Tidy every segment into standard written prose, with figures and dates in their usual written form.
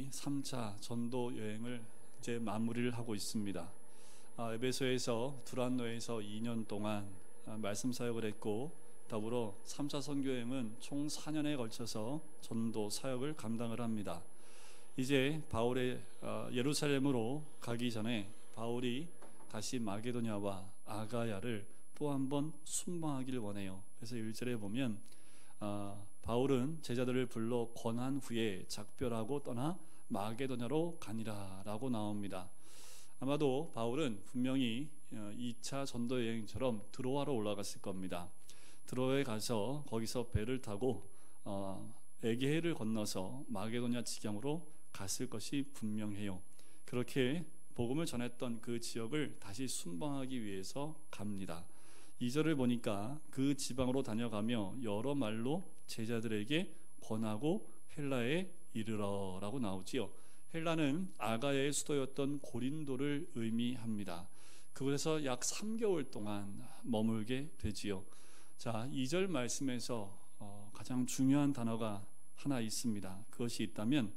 바울이 3차 전도 여행을 이제 마무리를 하고 있습니다. 에베소에서 두란노에서 2년 동안 말씀 사역을 했고, 더불어 3차 선교 여행은 총 4년에 걸쳐서 전도 사역을 감당을 합니다. 이제 바울의 예루살렘으로 가기 전에 바울이 다시 마게도냐와 아가야를 또 한 번 순방하기를 원해요. 그래서 1절에 보면 바울은 제자들을 불러 권한 후에 작별하고 떠나 마게도냐로 가니라 라고 나옵니다. 아마도 바울은 분명히 2차 전도 여행처럼 드로아로 올라갔을 겁니다. 드로아에 가서 거기서 배를 타고 에게해를 건너서 마게도냐 지경으로 갔을 것이 분명해요. 그렇게 복음을 전했던 그 지역을 다시 순방하기 위해서 갑니다. 2절을 보니까 그 지방으로 다녀가며 여러 말로 제자들에게 권하고 헬라에 이르러 라고 나오지요. 헬라는 아가야의 수도였던 고린도를 의미합니다. 그곳에서 약 3개월 동안 머물게 되지요. 자, 2절 말씀에서 가장 중요한 단어가 하나 있습니다. 그것이 있다면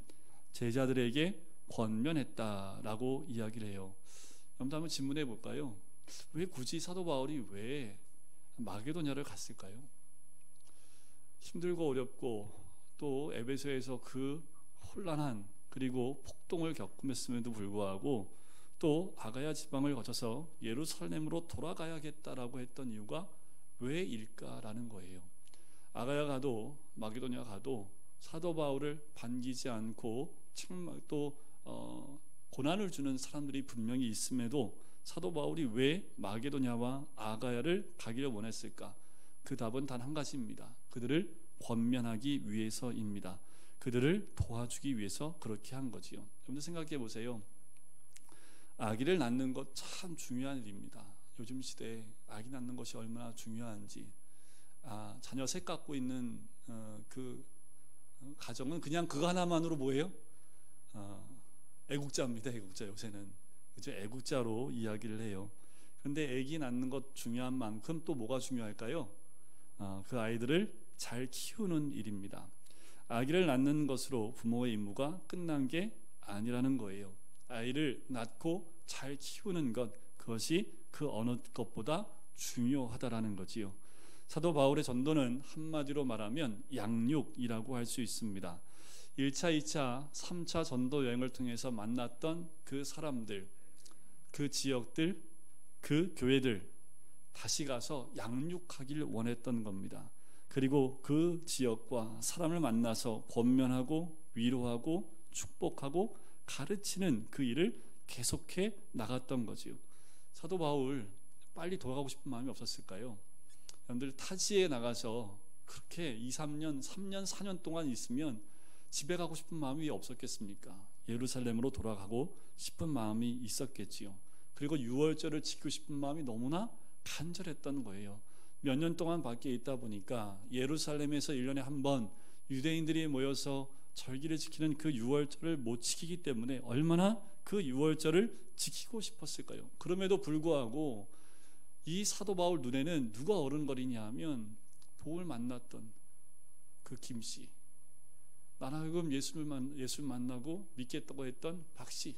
제자들에게 권면했다라고 이야기를 해요. 여러분 한번 질문해 볼까요? 왜 굳이 사도 바울이 왜 마게도냐를 갔을까요? 힘들고 어렵고 또 에베소에서 그 혼란한 그리고 폭동을 겪음에도 불구하고 또 아가야 지방을 거쳐서 예루살렘으로 돌아가야겠다라고 했던 이유가 왜일까라는 거예요. 아가야 가도 마게도냐 가도 사도 바울을 반기지 않고 또 고난을 주는 사람들이 분명히 있음에도 사도 바울이 왜 마게도냐와 아가야를 가기를 원했을까? 그 답은 단 한 가지입니다. 그들을 권면하기 위해서입니다. 그들을 도와주기 위해서 그렇게 한 거지요. 여러분들 생각해 보세요. 아기를 낳는 것 참 중요한 일입니다. 요즘 시대에 아기 낳는 것이 얼마나 중요한지. 자녀 셋 갖고 있는 그 가정은 그냥 그거 하나만으로 뭐예요? 애국자입니다. 애국자 요새는. 그죠? 애국자로 이야기를 해요. 그런데 아기 낳는 것 중요한 만큼 또 뭐가 중요할까요? 그 아이들을 잘 키우는 일입니다. 아기를 낳는 것으로 부모의 임무가 끝난 게 아니라는 거예요. 아이를 낳고 잘 키우는 것, 그것이 그 어느 것보다 중요하다라는 거지요. 사도 바울의 전도는 한마디로 말하면 양육이라고 할 수 있습니다. 1차, 2차, 3차 전도 여행을 통해서 만났던 그 사람들, 그 지역들, 그 교회들 다시 가서 양육하기를 원했던 겁니다. 그리고 그 지역과 사람을 만나서 권면하고 위로하고 축복하고 가르치는 그 일을 계속해 나갔던 거지요. 사도 바울 빨리 돌아가고 싶은 마음이 없었을까요? 여러분들 타지에 나가서 그렇게 2, 3년, 3년, 4년 동안 있으면 집에 가고 싶은 마음이 없었겠습니까? 예루살렘으로 돌아가고 싶은 마음이 있었겠지요. 그리고 유월절을 지키고 싶은 마음이 너무나 간절했던 거예요. 몇 년 동안 밖에 있다 보니까 예루살렘에서 1년에 한 번 유대인들이 모여서 절기를 지키는 그 유월절을 못 지키기 때문에 얼마나 그 유월절을 지키고 싶었을까요? 그럼에도 불구하고 이 사도 바울 눈에는 누가 어른거리냐 하면 복을 만났던 그 김씨, 나나금 예수를 만나고 믿겠다고 했던 박씨,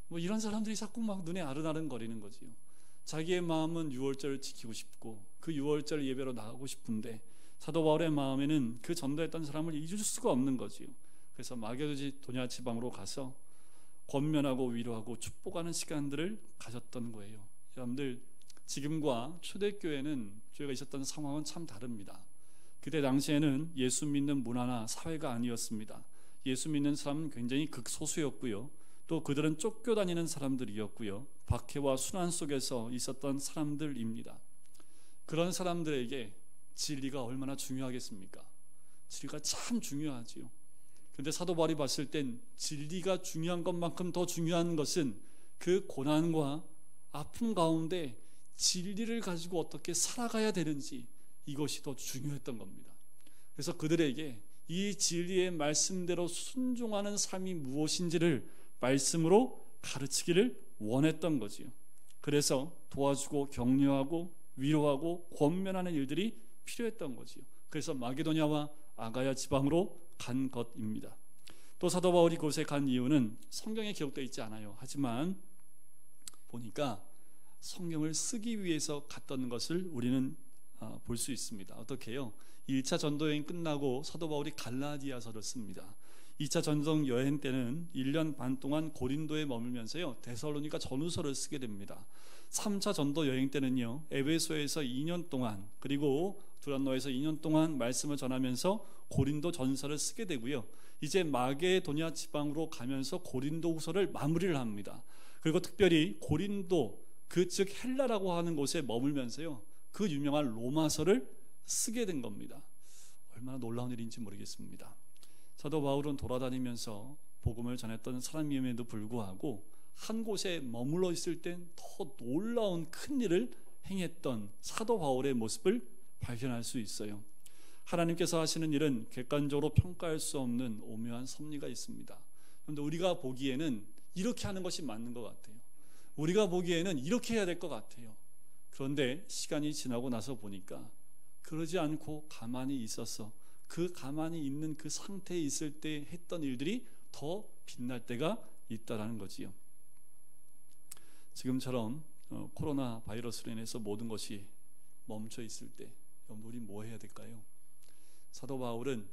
뭐 이런 사람들이 자꾸 막 눈에 아른아른거리는 거지요. 자기의 마음은 유월절을 지키고 싶고 그 유월절 예배로 나가고 싶은데 사도 바울의 마음에는 그 전도했던 사람을 잊을 수가 없는 거지요. 그래서 마게도냐 지방으로 가서 권면하고 위로하고 축복하는 시간들을 가졌던 거예요. 여러분들 지금과 초대교회는 교회가 있었던 상황은 참 다릅니다. 그때 당시에는 예수 믿는 문화나 사회가 아니었습니다. 예수 믿는 사람은 굉장히 극소수였고요. 또 그들은 쫓겨다니는 사람들이었고요. 박해와 순환 속에서 있었던 사람들입니다. 그런 사람들에게 진리가 얼마나 중요하겠습니까? 진리가 참 중요하지요. 그런데 사도 바울이 봤을 땐 진리가 중요한 것만큼 더 중요한 것은 그 고난과 아픔 가운데 진리를 가지고 어떻게 살아가야 되는지, 이것이 더 중요했던 겁니다. 그래서 그들에게 이 진리의 말씀대로 순종하는 삶이 무엇인지를 말씀으로 가르치기를 원했던 거지요. 그래서 도와주고 격려하고 위로하고 권면하는 일들이 필요했던 거지요. 그래서 마게도냐와 아가야 지방으로 간 것입니다. 또 사도 바울이 그곳에 간 이유는 성경에 기록되어 있지 않아요. 하지만 보니까 성경을 쓰기 위해서 갔던 것을 우리는 볼 수 있습니다. 어떻게 해요? 1차 전도 여행 끝나고 사도 바울이 갈라디아서를 씁니다. 2차 전도 여행 때는 1년 반 동안 고린도에 머물면서요 데살로니가 전후서를 쓰게 됩니다. 3차 전도 여행 때는요 에베소에서 2년 동안, 그리고 두란노에서 2년 동안 말씀을 전하면서 고린도 전서를 쓰게 되고요, 이제 마게도냐 지방으로 가면서 고린도 후서를 마무리를 합니다. 그리고 특별히 고린도, 즉 헬라라고 하는 곳에 머물면서요 그 유명한 로마서를 쓰게 된 겁니다. 얼마나 놀라운 일인지 모르겠습니다. 사도 바울은 돌아다니면서 복음을 전했던 사람임에도 불구하고 한 곳에 머물러 있을 땐 더 놀라운 큰 일을 행했던 사도 바울의 모습을 발견할 수 있어요. 하나님께서 하시는 일은 객관적으로 평가할 수 없는 오묘한 섭리가 있습니다. 그런데 우리가 보기에는 이렇게 하는 것이 맞는 것 같아요. 우리가 보기에는 이렇게 해야 될 것 같아요. 그런데 시간이 지나고 나서 보니까 그러지 않고 가만히 있어서 그 가만히 있는 그 상태에 있을 때 했던 일들이 더 빛날 때가 있다라는 거지요. 지금처럼 코로나 바이러스로 인해서 모든 것이 멈춰 있을 때 여러분 우리 뭐 해야 될까요? 사도 바울은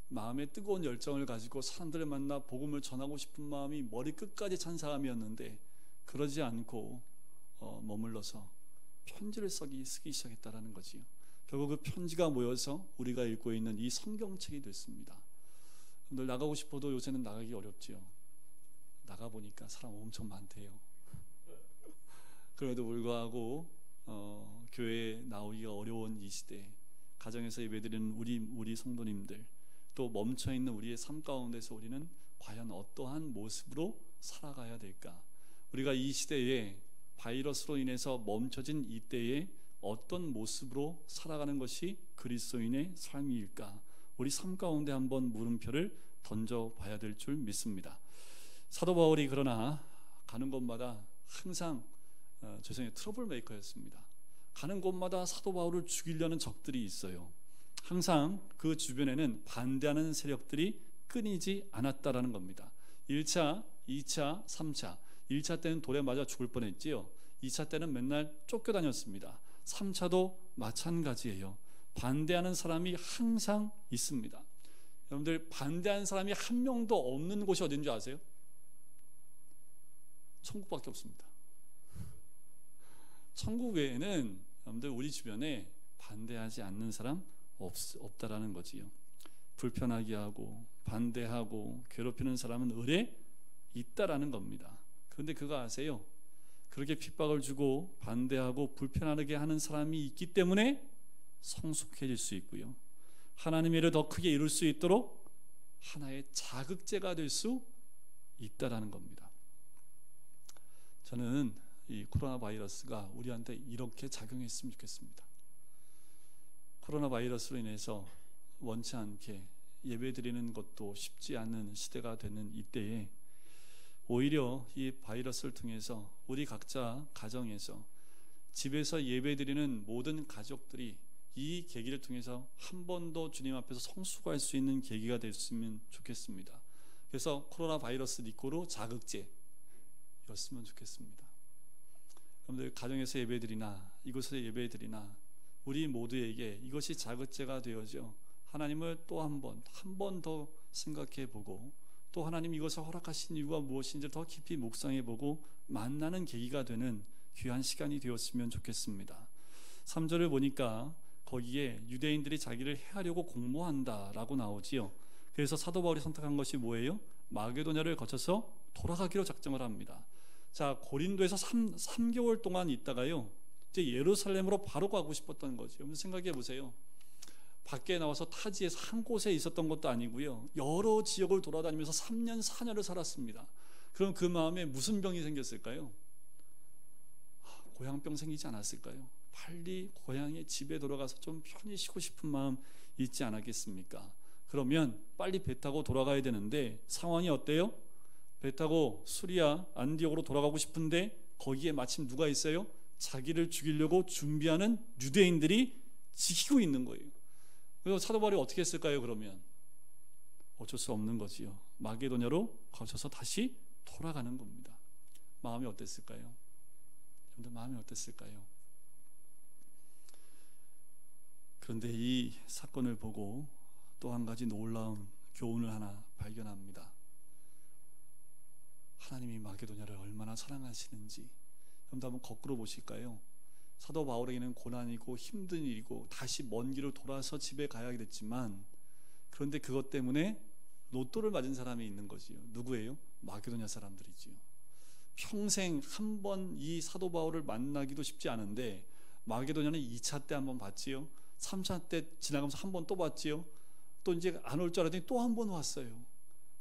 마음에 뜨거운 열정을 가지고 사람들을 만나 복음을 전하고 싶은 마음이 머리끝까지 찬 사람이었는데 그러지 않고 머물러서 편지를 쓰기 시작했다라는 거지요. 결국 그 편지가 모여서 우리가 읽고 있는 이 성경책이 됐습니다. 늘 나가고 싶어도 요새는 나가기 어렵지요. 나가보니까 사람 엄청 많대요. 그럼에도 불구하고 교회에 나오기가 어려운 이 시대에 가정에서 예배드리는 우리 성도님들, 또 멈춰있는 우리의 삶 가운데서 우리는 과연 어떠한 모습으로 살아가야 될까? 우리가 이 시대에 바이러스로 인해서 멈춰진 이때에 어떤 모습으로 살아가는 것이 그리스도인의 삶일까? 우리 삶 가운데 한번 물음표를 던져봐야 될 줄 믿습니다. 사도 바울이 그러나 가는 곳마다 항상 트러블 메이커였습니다. 가는 곳마다 사도 바울을 죽이려는 적들이 있어요. 항상 그 주변에는 반대하는 세력들이 끊이지 않았다라는 겁니다. 1차, 2차, 3차. 1차 때는 돌에 맞아 죽을 뻔했지요. 2차 때는 맨날 쫓겨다녔습니다. 3차도 마찬가지예요. 반대하는 사람이 항상 있습니다. 여러분들, 반대하는 사람이 한 명도 없는 곳이 어딘지 아세요? 천국밖에 없습니다. 천국 외에는 여러분들 우리 주변에 반대하지 않는 사람 없다라는 거지요. 불편하게 하고 반대하고 괴롭히는 사람은 을에 있다라는 겁니다. 그런데 그거 아세요? 그렇게 핍박을 주고 반대하고 불편하게 하는 사람이 있기 때문에 성숙해질 수 있고요, 하나님의 일을 더 크게 이룰 수 있도록 하나의 자극제가 될 수 있다라는 겁니다. 저는 이 코로나 바이러스가 우리한테 이렇게 작용했으면 좋겠습니다. 코로나 바이러스로 인해서 원치 않게 예배드리는 것도 쉽지 않은 시대가 되는 이때에 오히려 이 바이러스를 통해서 우리 각자 가정에서 집에서 예배드리는 모든 가족들이 이 계기를 통해서 한 번 더 주님 앞에서 성숙할 수 있는 계기가 됐으면 좋겠습니다. 그래서 코로나 바이러스 리코로 자극제였으면 좋겠습니다. 여러분들, 가정에서 예배드리나 이곳에서 예배드리나 우리 모두에게 이것이 자극제가 되어져 하나님을 또 한 번 더 생각해 보고, 또 하나님 이것을 허락하신 이유가 무엇인지 더 깊이 묵상해 보고 만나는 계기가 되는 귀한 시간이 되었으면 좋겠습니다. 3절을 보니까 거기에 유대인들이 자기를 해하려고 공모한다라고 나오지요. 그래서 사도 바울이 선택한 것이 뭐예요? 마게도냐를 거쳐서 돌아가기로 작정을 합니다. 자, 고린도에서 3개월 동안 있다가요, 이제 예루살렘으로 바로 가고 싶었던 거죠. 여러분 생각해 보세요. 밖에 나와서 타지에서 한 곳에 있었던 것도 아니고요, 여러 지역을 돌아다니면서 3년 4년을 살았습니다. 그럼 그 마음에 무슨 병이 생겼을까요? 고향병 생기지 않았을까요? 빨리 고향에 집에 돌아가서 좀 편히 쉬고 싶은 마음 있지 않았겠습니까? 그러면 빨리 배 타고 돌아가야 되는데 상황이 어때요? 배 타고 수리아 안디옥으로 돌아가고 싶은데 거기에 마침 누가 있어요? 자기를 죽이려고 준비하는 유대인들이 지키고 있는 거예요. 그래서 사도 바울이 어떻게 했을까요? 그러면 어쩔 수 없는 거지요. 마게도냐로 거쳐서 다시 돌아가는 겁니다. 마음이 어땠을까요? 여러분들 마음이 어땠을까요? 그런데 이 사건을 보고 또 한 가지 놀라운 교훈을 하나 발견합니다. 하나님이 마게도냐를 얼마나 사랑하시는지. 여러분들 한번 거꾸로 보실까요? 사도 바울에게는 고난이고 힘든 일이고 다시 먼 길을 돌아서 집에 가야 됐지만, 그런데 그것 때문에 로또를 맞은 사람이 있는 거지요. 누구예요? 마게도냐 사람들이지요. 평생 한 번 이 사도 바울을 만나기도 쉽지 않은데 마게도냐는 2차 때 한 번 봤지요. 3차 때 지나가면서 한 번 또 봤지요. 또 이제 안 올 줄 알았더니 또 한 번 왔어요.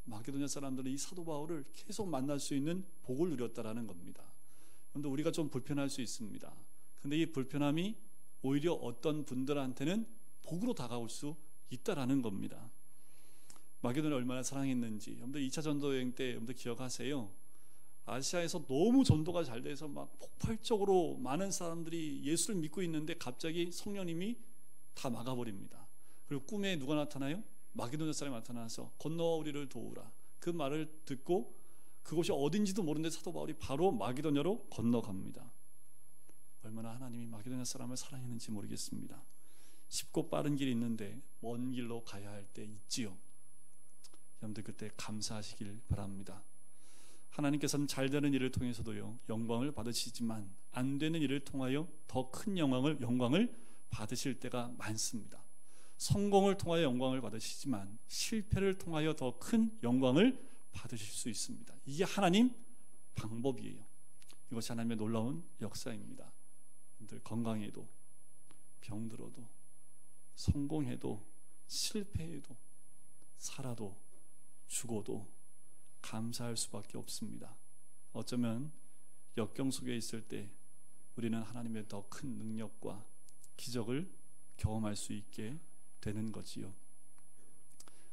마게도냐 사람들은 이 사도 바울을 계속 만날 수 있는 복을 누렸다라는 겁니다. 그런데 우리가 좀 불편할 수 있습니다. 근데 이 불편함이 오히려 어떤 분들한테는 복으로 다가올 수 있다라는 겁니다. 마게도냐를 얼마나 사랑했는지 여러분들 2차 전도 여행 때 여러분들 기억하세요? 아시아에서 너무 전도가 잘 돼서 막 폭발적으로 많은 사람들이 예수를 믿고 있는데 갑자기 성령님이 다 막아버립니다. 그리고 꿈에 누가 나타나요? 마게도냐 사람이 나타나서 건너와 우리를 도우라. 그 말을 듣고 그곳이 어딘지도 모르는데 사도 바울이 바로 마게도냐로 건너갑니다. 얼마나 하나님이 마게도냐 사람을 사랑했는지 모르겠습니다. 쉽고 빠른 길이 있는데 먼 길로 가야 할 때 있지요. 여러분들 그때 감사하시길 바랍니다. 하나님께서는 잘 되는 일을 통해서도요 영광을 받으시지만 안 되는 일을 통하여 더 큰 영광을 받으실 때가 많습니다. 성공을 통하여 영광을 받으시지만 실패를 통하여 더 큰 영광을 받으실 수 있습니다. 이게 하나님 방법이에요. 이것이 하나님의 놀라운 역사입니다. 건강해도 병들어도 성공해도 실패해도 살아도 죽어도 감사할 수밖에 없습니다. 어쩌면 역경 속에 있을 때 우리는 하나님의 더 큰 능력과 기적을 경험할 수 있게 되는 거지요.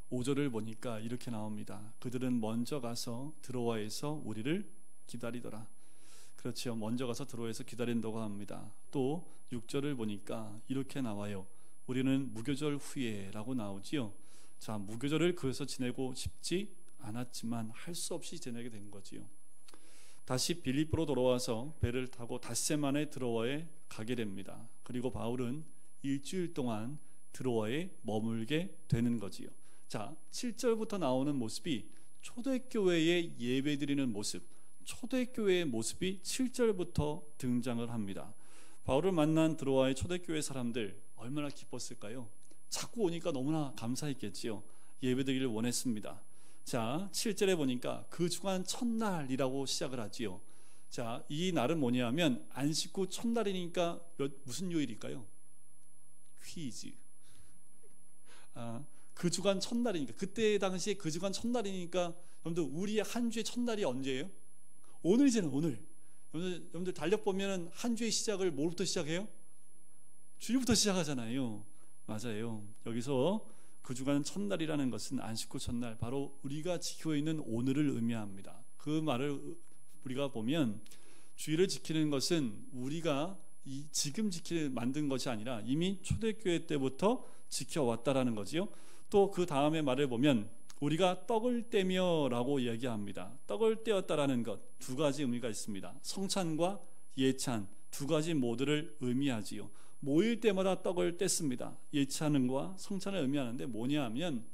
5절을 보니까 이렇게 나옵니다. 그들은 먼저 가서 드로아에서 우리를 기다리더라. 그렇죠. 먼저 가서 드로아에서 기다린다고 합니다. 또 6절을 보니까 이렇게 나와요. 우리는 무교절 후에 라고 나오지요. 자, 무교절을 그에서 지내고 싶지 않았지만 할 수 없이 지내게 된 거지요. 다시 빌립보로 돌아와서 배를 타고 닷새 만에 드로아에 가게 됩니다. 그리고 바울은 일주일 동안 드로아에 머물게 되는 거지요. 자, 7절부터 나오는 모습이 초대교회의 예배드리는 모습, 초대교회의 모습이 7절부터 등장을 합니다. 바울을 만난 드로아의 초대교회 사람들 얼마나 기뻤을까요? 자꾸 오니까 너무나 감사했겠지요. 예배드리기를 원했습니다. 자, 7절에 보니까 그 주간 첫날이라고 시작을 하지요. 자, 이 날은 뭐냐면 안식 후 첫날이니까 무슨 요일일까요? 퀴즈. 그 주간 첫날이니까, 그때 당시에 그 주간 첫날이니까 여러분들 우리의 한 주의 첫날이 언제예요? 오늘이잖아요. 오늘. 여러분들 달력 보면 한 주의 시작을 뭐부터 시작해요? 주일부터 시작하잖아요. 맞아요. 여기서 그 주간 첫날이라는 것은 안식 후 첫날, 바로 우리가 지키고 있는 오늘을 의미합니다. 그 말을 우리가 보면 주일을 지키는 것은 우리가 지금 만든 것이 아니라 이미 초대교회 때부터 지켜왔다라는 거지요. 또 그 다음에 말을 보면 우리가 떡을 떼며 라고 이야기합니다. 떡을 떼었다라는 것, 두 가지 의미가 있습니다. 성찬과 예찬 두 가지 모두를 의미하지요. 모일 때마다 떡을 뗐습니다. 예찬과 성찬을 의미하는데 뭐냐 하면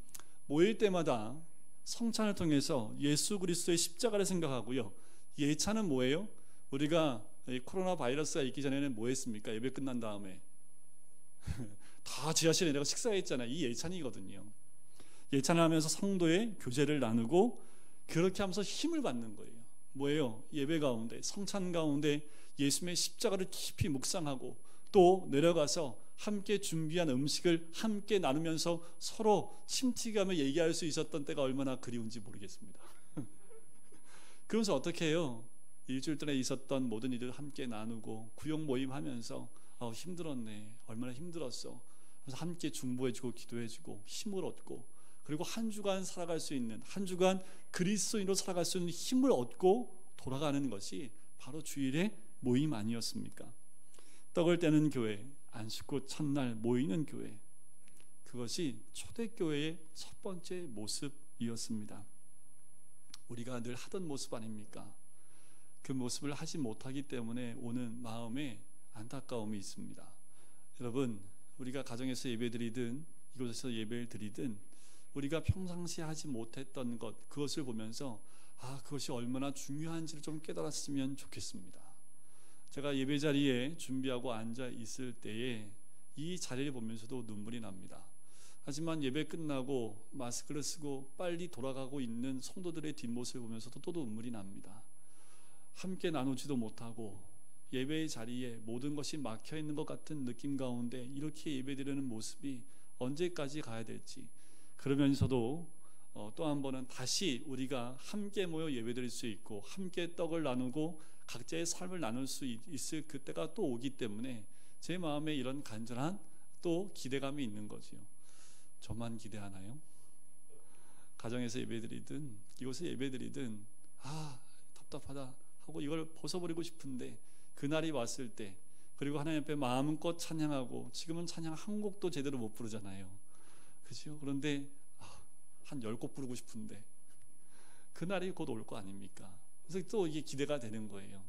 모일 때마다 성찬을 통해서 예수 그리스도의 십자가를 생각하고요. 예찬은 뭐예요? 우리가 코로나 바이러스가 있기 전에는 뭐 했습니까? 예배 끝난 다음에 다 지하실에 내가 식사했잖아요. 이 예찬이거든요. 예찬을 하면서 성도의 교제를 나누고 그렇게 하면서 힘을 받는 거예요. 뭐예요? 예배 가운데, 성찬 가운데 예수님의 십자가를 깊이 묵상하고 또 내려가서 함께 준비한 음식을 함께 나누면서 서로 침튀가며 얘기할 수 있었던 때가 얼마나 그리운지 모르겠습니다. 그러면서 어떻게 해요? 일주일 동안에 있었던 모든 일을 함께 나누고 구역 모임하면서 힘들었네, 얼마나 힘들었어, 그래서 함께 중보해주고 기도해주고 힘을 얻고, 그리고 한 주간 살아갈 수 있는, 한 주간 그리스도인으로 살아갈 수 있는 힘을 얻고 돌아가는 것이 바로 주일의 모임 아니었습니까? 떡을 떼는 교회, 안식 후 첫날 모이는 교회, 그것이 초대교회의 첫 번째 모습이었습니다. 우리가 늘 하던 모습 아닙니까? 그 모습을 하지 못하기 때문에 오는 마음에 안타까움이 있습니다. 여러분, 우리가 가정에서 예배드리든 이곳에서 예배를 드리든 우리가 평상시에 하지 못했던 것, 그것을 보면서 그것이 얼마나 중요한지를 좀 깨달았으면 좋겠습니다. 제가 예배 자리에 준비하고 앉아 있을 때에 이 자리를 보면서도 눈물이 납니다. 하지만 예배 끝나고 마스크를 쓰고 빨리 돌아가고 있는 성도들의 뒷모습을 보면서도 또 눈물이 납니다. 함께 나누지도 못하고 예배의 자리에 모든 것이 막혀 있는 것 같은 느낌 가운데 이렇게 예배드리는 모습이 언제까지 가야 될지, 그러면서도 또 한 번은 다시 우리가 함께 모여 예배드릴 수 있고 함께 떡을 나누고 각자의 삶을 나눌 수 있을 그때가 또 오기 때문에 제 마음에 이런 간절한 또 기대감이 있는 거지요. 저만 기대하나요? 가정에서 예배드리든 이곳에 예배드리든 답답하다 하고 이걸 벗어버리고 싶은데 그날이 왔을 때, 그리고 하나님 앞에 마음껏 찬양하고, 지금은 찬양 한 곡도 제대로 못 부르잖아요. 그죠? 그런데 한 10곡 부르고 싶은데 그날이 곧 올 거 아닙니까? 그래서 또 이게 기대가 되는 거예요.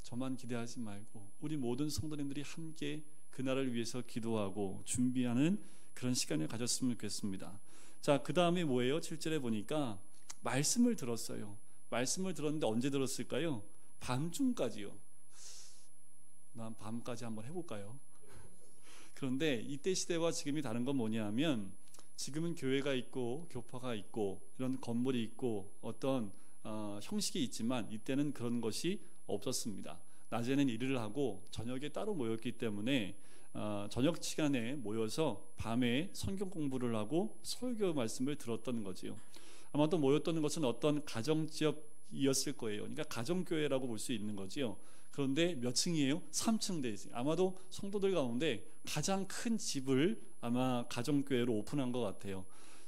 저만 기대하지 말고 우리 모든 성도님들이 함께 그날을 위해서 기도하고 준비하는 그런 시간을 가졌으면 좋겠습니다. 자, 그 다음에 뭐예요? 7절에 보니까 말씀을 들었어요. 말씀을 들었는데 언제 들었을까요? 밤중까지요. 난 밤까지 한번 해볼까요? 그런데 이때 시대와 지금이 다른 건 뭐냐면, 지금은 교회가 있고 교파가 있고 이런 건물이 있고 어떤 형식이 있지만 이때는 그런 것이 없었습니다. 낮에는 일을 하고 저녁에 따로 모였기 때문에 저녁 시간에 모여서 밤에 성경 공부를 하고 설교 말씀을 들었던 거지요. 아마 또 모였던 것은 어떤 가정지역이었을 거예요. 그러니까 가정교회라고 볼 수 있는 거지요. 그런데 몇 층이에요? 3층 되지. 아마도 성도들 가운데 가장 큰 집을 아마 가정교회로 오픈한 것 같아요.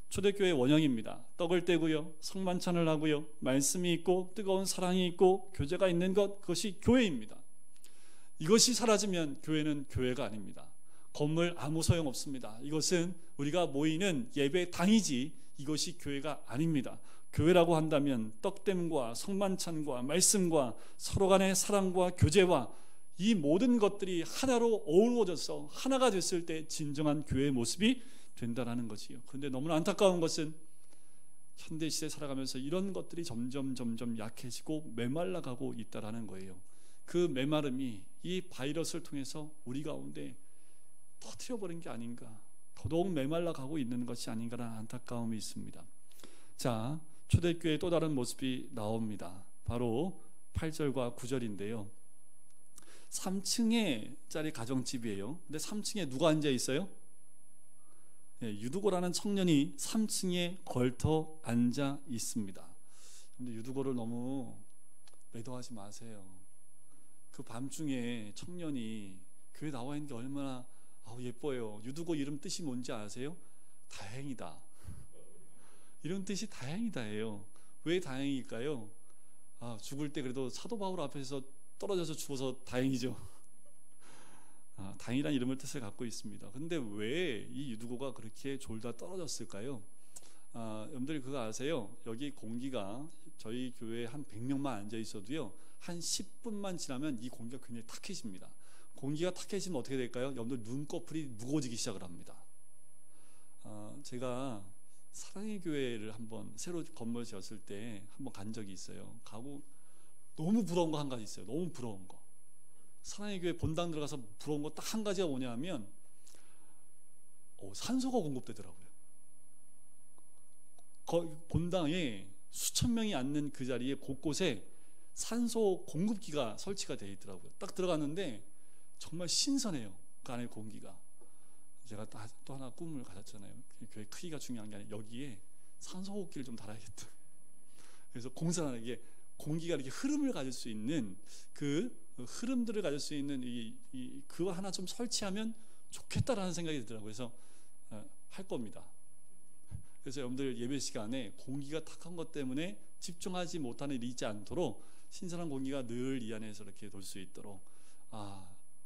초대교회 원형입니다. 떡을 떼고요, 성만찬을 하고요, 말씀이 있고 뜨거운 사랑이 있고 교제가 있는 것, 그것이 교회입니다. 이것이 사라지면 교회는 교회가 아닙니다. 건물 아무 소용 없습니다. 이것은 우리가 모이는 예배당이지 이것이 교회가 아닙니다. 교회라고 한다면 떡됨과 성만찬과 말씀과 서로 간의 사랑과 교제와 이 모든 것들이 하나로 어우러져서 하나가 됐을 때 진정한 교회의 모습이 된다는 거지요. 그런데 너무나 안타까운 것은 현대시대에 살아가면서 이런 것들이 점점 약해지고 메말라가고 있다는 거예요. 그 메마름이 이 바이러스를 통해서 우리 가운데 터뜨려버린 게 아닌가, 더더욱 메말라가고 있는 것이 아닌가라는 안타까움이 있습니다. 자, 초대교회의 또 다른 모습이 나옵니다. 바로 8절과 9절인데요 3층에 짜리 가정집이에요. 근데 3층에 누가 앉아 있어요? 유두고라는 청년이 3층에 걸터 앉아 있습니다. 근데 유두고를 너무 매도하지 마세요. 그 밤중에 청년이 교회 나와 있는 게 얼마나 예뻐요. 유두고 이름 뜻이 뭔지 아세요? 다행이다. 이런 뜻이 다행이다예요. 왜 다행일까요? 죽을 때 그래도 사도 바울 앞에서 떨어져서 죽어서 다행이죠. 다행이라는 이름을 뜻을 갖고 있습니다. 근데 왜 이 유두고가 그렇게 졸다 떨어졌을까요? 여러분들 그거 아세요? 여기 공기가 저희 교회에 한 100명만 앉아 있어도요 한 10분만 지나면 이 공기가 굉장히 탁해집니다. 공기가 탁해지면 어떻게 될까요? 여러분들 눈꺼풀이 무거워지기 시작을 합니다. 제가 사랑의 교회를 한번 새로 건물 지었을 때 한번 간 적이 있어요. 가고 너무 부러운 거 한 가지 있어요. 너무 부러운 거. 사랑의 교회 본당 들어가서 부러운 거 딱 한 가지가 뭐냐면 산소가 공급되더라고요. 본당에 수천 명이 앉는 그 자리에 곳곳에 산소 공급기가 설치가 되어 있더라고요. 딱 들어갔는데 정말 신선해요. 그 안에 공기가. 제가 또 하나 꿈을 가졌잖아요. 교회 크기가 중요한 게 아니라 여기에 산소 호흡기를 좀 달아야겠다. 그래서 공사하는 게 공기가 이렇게 흐름을 가질 수 있는 그 흐름들을 가질 수 있는 그거 하나 좀 설치하면 좋겠다라는 생각이 들더라고요. 그래서 할 겁니다. 그래서 여러분들 예배 시간에 공기가 탁한 것 때문에 집중하지 못하는 일이 있지 않도록 신선한 공기가 늘 이 안에서 이렇게 돌 수 있도록.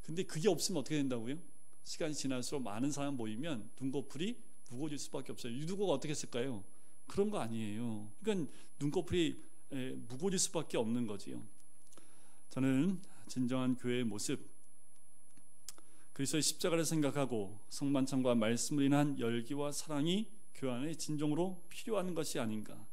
근데 그게 없으면 어떻게 된다고요? 시간이 지날수록 많은 사람 모이면 눈꺼풀이 무거워질 수밖에 없어요. 유두고가 어떻게 했을까요? 그런 거 아니에요. 그러니까 눈꺼풀이 무거워질 수밖에 없는 거지요. 저는 진정한 교회의 모습, 그리스도의 십자가를 생각하고 성만찬과 말씀을 인한 열기와 사랑이 교회 안에 진정으로 필요한 것이 아닌가.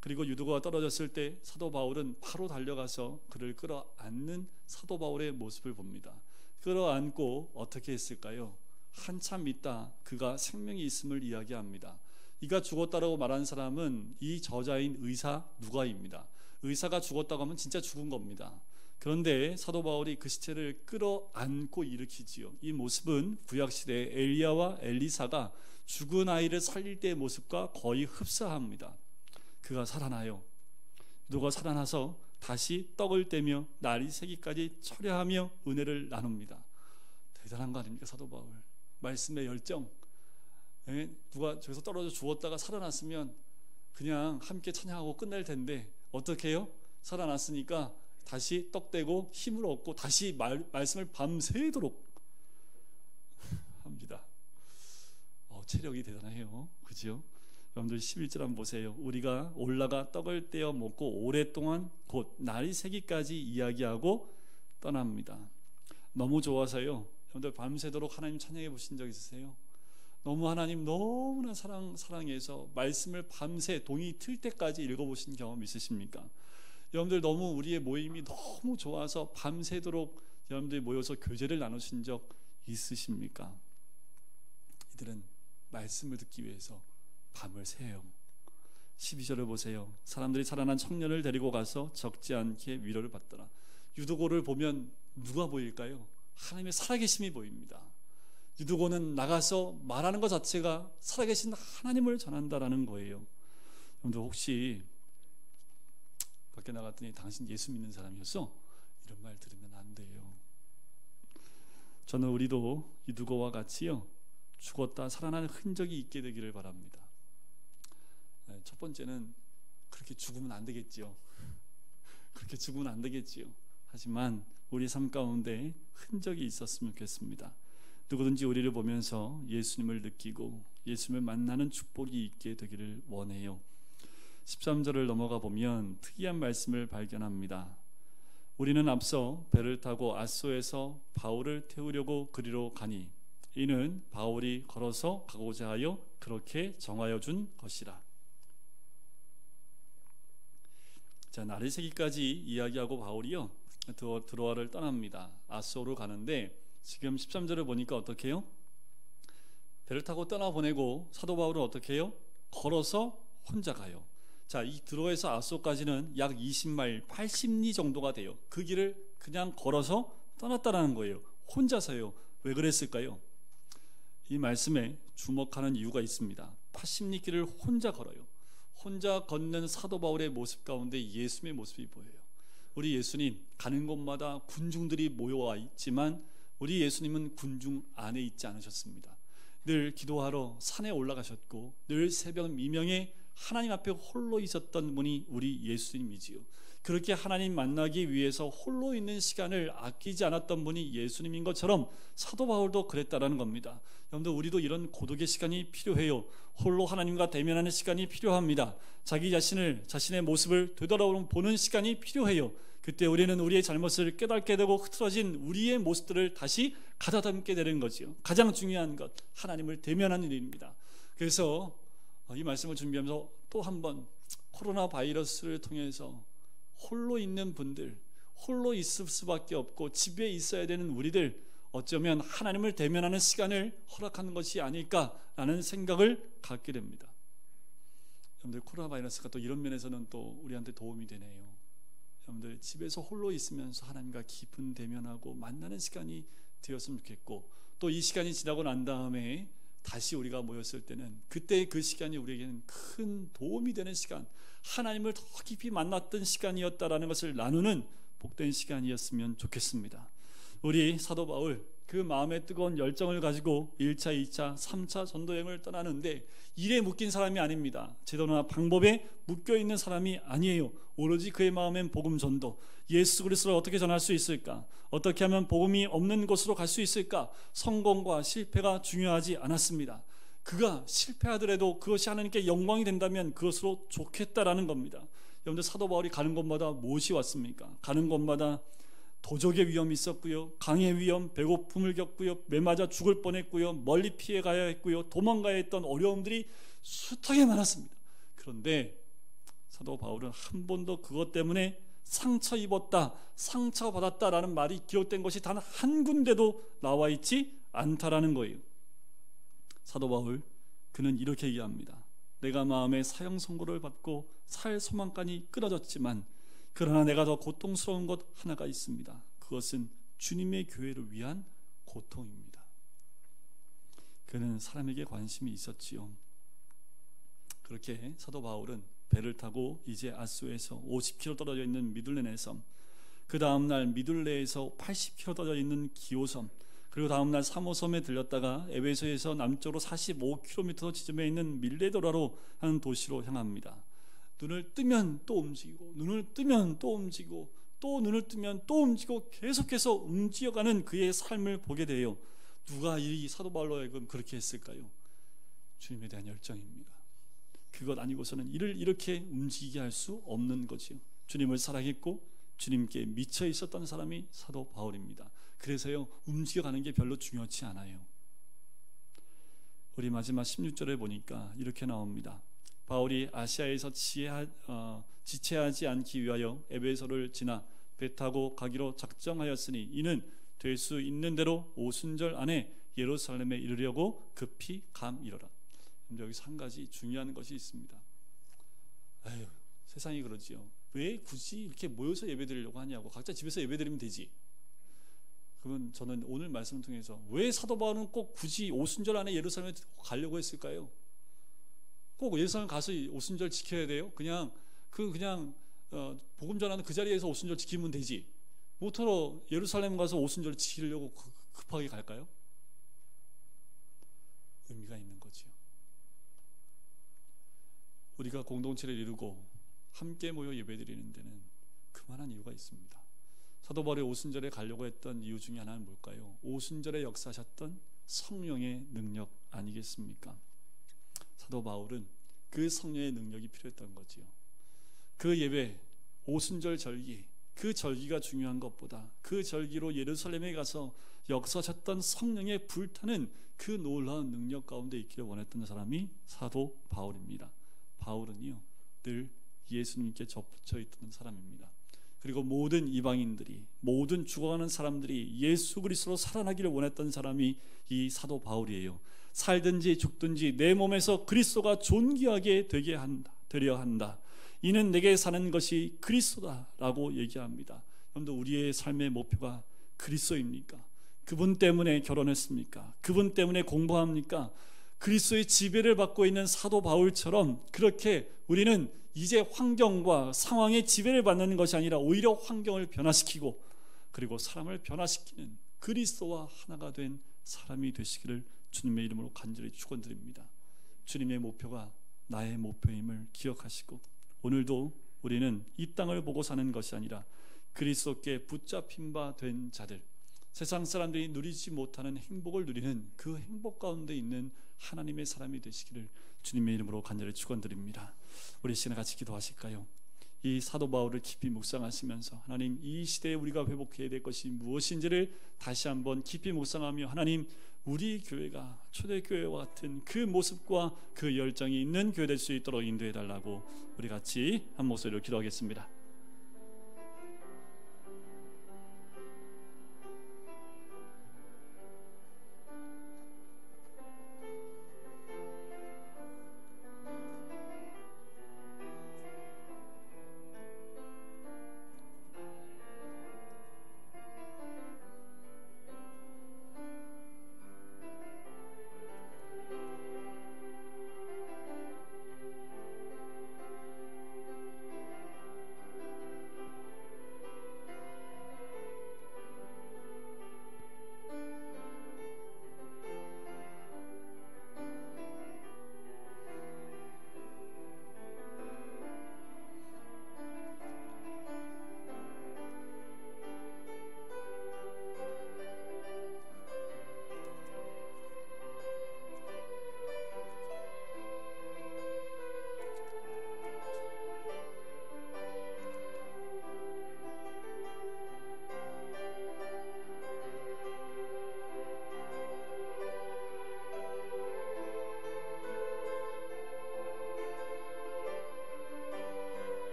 그리고 유두고가 떨어졌을 때 사도 바울은 바로 달려가서 그를 끌어안는 사도 바울의 모습을 봅니다. 끌어안고 어떻게 했을까요? 한참 있다 그가 생명이 있음을 이야기합니다. 이가 죽었다라고 말한 사람은 이 저자인 의사 누가입니다. 의사가 죽었다고 하면 진짜 죽은 겁니다. 그런데 사도 바울이 그 시체를 끌어안고 일으키지요. 이 모습은 구약시대의 엘리야와 엘리사가 죽은 아이를 살릴 때의 모습과 거의 흡사합니다. 그가 살아나요. 누가 살아나서 다시 떡을 떼며 날이 새기까지 철야하며 은혜를 나눕니다. 대단한 거 아닙니까? 사도 바울 말씀의 열정. 누가 저기서 떨어져 죽었다가 살아났으면 그냥 함께 찬양하고 끝날 텐데 어떻게 해요? 살아났으니까 다시 떡 떼고 힘을 얻고 다시 말씀을 밤새도록 합니다. 체력이 대단해요. 그죠? 여러분들 11절 한번 보세요. 우리가 올라가 떡을 떼어 먹고 오랫동안 곧 날이 새기까지 이야기하고 떠납니다. 너무 좋아서요. 여러분들 밤새도록 하나님 찬양해 보신 적 있으세요? 너무 하나님 너무나 사랑해서 말씀을 밤새 동이 틀 때까지 읽어보신 경험 있으십니까? 여러분들 너무 우리의 모임이 너무 좋아서 밤새도록 여러분들이 모여서 교제를 나누신 적 있으십니까? 이들은 말씀을 듣기 위해서 밤을 새요. 12절을 보세요. 사람들이 살아난 청년을 데리고 가서 적지 않게 위로를 받더라. 유두고를 보면 누가 보일까요? 하나님의 살아계심이 보입니다. 유두고는 나가서 말하는 것 자체가 살아계신 하나님을 전한다라는 거예요. 여러분들 혹시 밖에 나갔더니 당신 예수 믿는 사람이었어? 이런 말 들으면 안 돼요. 저는 우리도 유두고와 같이요 죽었다 살아나는 흔적이 있게 되기를 바랍니다. 첫 번째는 그렇게 죽으면 안 되겠지요. 그렇게 죽으면 안 되겠지요. 하지만 우리 삶 가운데 흔적이 있었으면 좋겠습니다. 누구든지 우리를 보면서 예수님을 느끼고 예수님을 만나는 축복이 있게 되기를 원해요. 13절을 넘어가 보면 특이한 말씀을 발견합니다. 우리는 앞서 배를 타고 아소에서 바울을 태우려고 그리로 가니 이는 바울이 걸어서 가고자 하여 그렇게 정하여 준 것이라. 자, 날이 새기까지 이야기하고 바울이요 드로아를 떠납니다. 아소로 가는데 지금 13절을 보니까 어떻게 해요? 배를 타고 떠나보내고 사도 바울은 어떻게 해요? 걸어서 혼자 가요. 자, 이 드로아에서 아소까지는 약 20마일 80리 정도가 돼요. 그 길을 그냥 걸어서 떠났다라는 거예요. 혼자서요. 왜 그랬을까요? 이 말씀에 주목하는 이유가 있습니다. 80리 길을 혼자 걸어요. 혼자 걷는 사도 바울의 모습 가운데 예수님의 모습이 보여요. 우리 예수님 가는 곳마다 군중들이 모여와 있지만 우리 예수님은 군중 안에 있지 않으셨습니다. 늘 기도하러 산에 올라가셨고 늘 새벽 미명에 하나님 앞에 홀로 있었던 분이 우리 예수님이지요. 그렇게 하나님 만나기 위해서 홀로 있는 시간을 아끼지 않았던 분이 예수님인 것처럼 사도 바울도 그랬다라는 겁니다. 여러분들 우리도 이런 고독의 시간이 필요해요. 홀로 하나님과 대면하는 시간이 필요합니다. 자기 자신의 모습을 되돌아보는 시간이 필요해요. 그때 우리는 우리의 잘못을 깨닫게 되고 흐트러진 우리의 모습들을 다시 가다듬게 되는 거지요. 가장 중요한 것 하나님을 대면하는 일입니다. 그래서 이 말씀을 준비하면서 또 한 번 코로나 바이러스를 통해서 홀로 있는 분들, 홀로 있을 수밖에 없고 집에 있어야 되는 우리들 어쩌면 하나님을 대면하는 시간을 허락하는 것이 아닐까라는 생각을 갖게 됩니다. 여러분들 코로나 바이러스가 또 이런 면에서는 또 우리한테 도움이 되네요. 여러분들 집에서 홀로 있으면서 하나님과 깊은 대면하고 만나는 시간이 되었으면 좋겠고 또 이 시간이 지나고 난 다음에 다시 우리가 모였을 때는 그때 그 시간이 우리에게는 큰 도움이 되는 시간, 하나님을 더 깊이 만났던 시간이었다라는 것을 나누는 복된 시간이었으면 좋겠습니다. 우리 사도 바울 그 마음의 뜨거운 열정을 가지고 1차, 2차, 3차 전도여행을 떠나는데 일에 묶인 사람이 아닙니다. 제도나 방법에 묶여있는 사람이 아니에요. 오로지 그의 마음엔 복음 전도, 예수 그리스도를 어떻게 전할 수 있을까? 어떻게 하면 복음이 없는 곳으로 갈 수 있을까? 성공과 실패가 중요하지 않았습니다. 그가 실패하더라도 그것이 하나님께 영광이 된다면 그것으로 좋겠다라는 겁니다. 여러분들 사도 바울이 가는 곳마다 무엇이 왔습니까? 가는 곳마다 도적의 위험이 있었고요, 강의 위험, 배고픔을 겪고요, 매맞아 죽을 뻔했고요, 멀리 피해 가야 했고요, 도망가야 했던 어려움들이 숱하게 많았습니다. 그런데 사도 바울은 한 번도 그것 때문에 상처 입었다, 상처 받았다라는 말이 기록된 것이 단 한 군데도 나와 있지 않다라는 거예요. 사도 바울, 그는 이렇게 얘기합니다. 내가 마음에 사형 선고를 받고 살 소망까지 끊어졌지만 그러나 내가 더 고통스러운 것 하나가 있습니다. 그것은 주님의 교회를 위한 고통입니다. 그는 사람에게 관심이 있었지요. 그렇게 사도 바울은 배를 타고 이제 아소에서 50km 떨어져 있는 미둘레네 섬, 그 다음날 미둘레에서 80km 떨어져 있는 기오섬, 그리고 다음날 사모섬에 들렸다가 에베소에서 남쪽으로 45km 지점에 있는 밀레도라로 하는 도시로 향합니다. 눈을 뜨면 또 움직이고, 눈을 뜨면 또 움직이고, 또 눈을 뜨면 또 움직이고, 계속해서 움직여가는 그의 삶을 보게 돼요. 누가 이 사도 바울로 하여금 그렇게 했을까요? 주님에 대한 열정입니다. 그것 아니고서는 이를 이렇게 움직이게 할 수 없는 거지요. 주님을 사랑했고 주님께 미쳐 있었던 사람이 사도 바울입니다. 그래서요, 움직여가는 게 별로 중요하지 않아요. 우리 마지막 16절에 보니까 이렇게 나옵니다. 바울이 아시아에서 지체하지 않기 위하여 에베소를 지나 배 타고 가기로 작정하였으니 이는 될 수 있는 대로 오순절 안에 예루살렘에 이르려고 급히 감이러라. 여기서 한 가지 중요한 것이 있습니다. 아유, 세상이 그러지요. 왜 굳이 이렇게 모여서 예배드리려고 하냐고. 각자 집에서 예배드리면 되지. 그러면 저는 오늘 말씀을 통해서 왜 사도 바울은 꼭 굳이 오순절 안에 예루살렘에 가려고 했을까요? 꼭 예루살렘 가서 오순절 지켜야 돼요? 그냥 복음 전하는 그 자리에서 오순절 지키면 되지. 모터로 예루살렘 가서 오순절 지키려고 급하게 갈까요? 의미가 있는 거지요. 우리가 공동체를 이루고 함께 모여 예배드리는 데는 그만한 이유가 있습니다. 사도 바울이 오순절에 가려고 했던 이유 중에 하나는 뭘까요? 오순절에 역사하셨던 성령의 능력 아니겠습니까? 사도 바울은 그 성령의 능력이 필요했던 거지요. 그 예배, 오순절 절기, 그 절기가 중요한 것보다 그 절기로 예루살렘에 가서 역사하셨던 성령의 불타는 그 놀라운 능력 가운데 있기를 원했던 사람이 사도 바울입니다. 바울은요, 늘 예수님께 접붙여 있던 사람입니다. 그리고 모든 이방인들이, 모든 죽어가는 사람들이 예수 그리스도로 살아나기를 원했던 사람이 이 사도 바울이에요. 살든지 죽든지 내 몸에서 그리스도가 존귀하게 되려 한다. 이는 내게 사는 것이 그리스도다라고 얘기합니다. 여러분들, 우리의 삶의 목표가 그리스도입니까? 그분 때문에 결혼했습니까? 그분 때문에 공부합니까? 그리스도의 지배를 받고 있는 사도 바울처럼 그렇게 우리는 이제 환경과 상황의 지배를 받는 것이 아니라 오히려 환경을 변화시키고 그리고 사람을 변화시키는 그리스도와 하나가 된 사람이 되시기를 주님의 이름으로 간절히 축원드립니다. 주님의 목표가 나의 목표임을 기억하시고 오늘도 우리는 이 땅을 보고 사는 것이 아니라 그리스도께 붙잡힌 바 된 자들, 세상 사람들이 누리지 못하는 행복을 누리는 그 행복 가운데 있는 하나님의 사람이 되시기를 주님의 이름으로 간절히 축원드립니다. 우리 시간에 같이 기도하실까요? 이 사도 바울을 깊이 묵상하시면서 하나님, 이 시대에 우리가 회복해야 될 것이 무엇인지를 다시 한번 깊이 묵상하며 하나님, 우리 교회가 초대교회와 같은 그 모습과 그 열정이 있는 교회 될 수 있도록 인도해 달라고 우리 같이 한 목소리로 기도하겠습니다.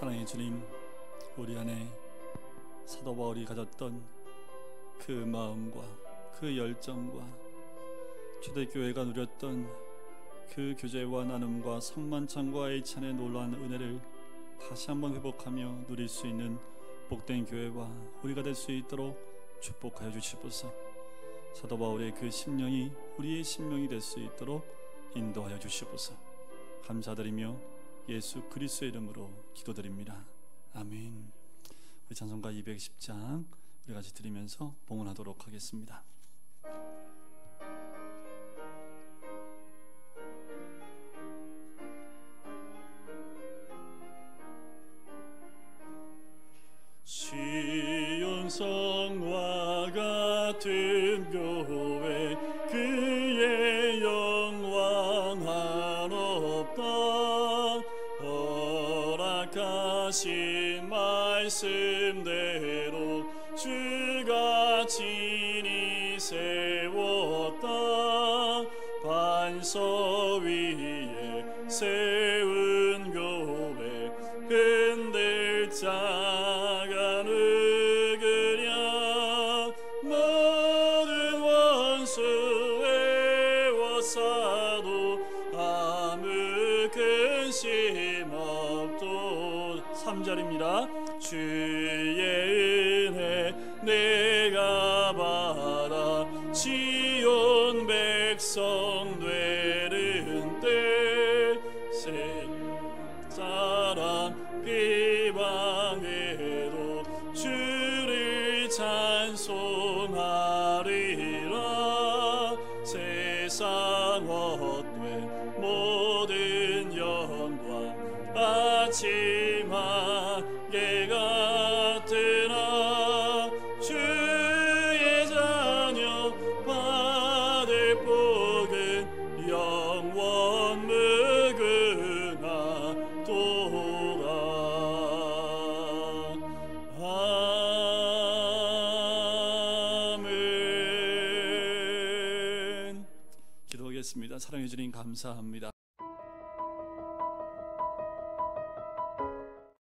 사랑의 주님, 우리 안에 사도 바울이 가졌던 그 마음과 그 열정과 초대교회가 누렸던 그 교제와 나눔과 성만찬과 H찬의 놀라운 은혜를 다시 한번 회복하며 누릴 수 있는 복된 교회와 우리가 될 수 있도록 축복하여 주시옵소서. 사도 바울의 그 심령이 우리의 심령이 될 수 있도록 인도하여 주시옵소서. 감사드리며 예수 그리스도의 이름으로 기도드립니다. 아멘. 우리 찬송가 210장 우리 같이 드리면서 봉헌하도록 하겠습니다. 시온성과 같은 교회 그의 영광 한없다. 허락하신 말씀대로 주가 친히 세웠다. 반석 위에 세운 교회 흔들 자가 누구랴. 모든 원수 애워싸도 아무 근심 없도. 3절입니다. 주의 은혜 내가 받아 지온 백성 되는 때 세 사람 비방해도 주를 찬송하리라. 세상 헛된 모든 영광 아침 하게 같으나 주의 자녀 받을 복은 영원 무궁하도다. 아멘. 기도하겠습니다. 사랑해 주님 감사합니다.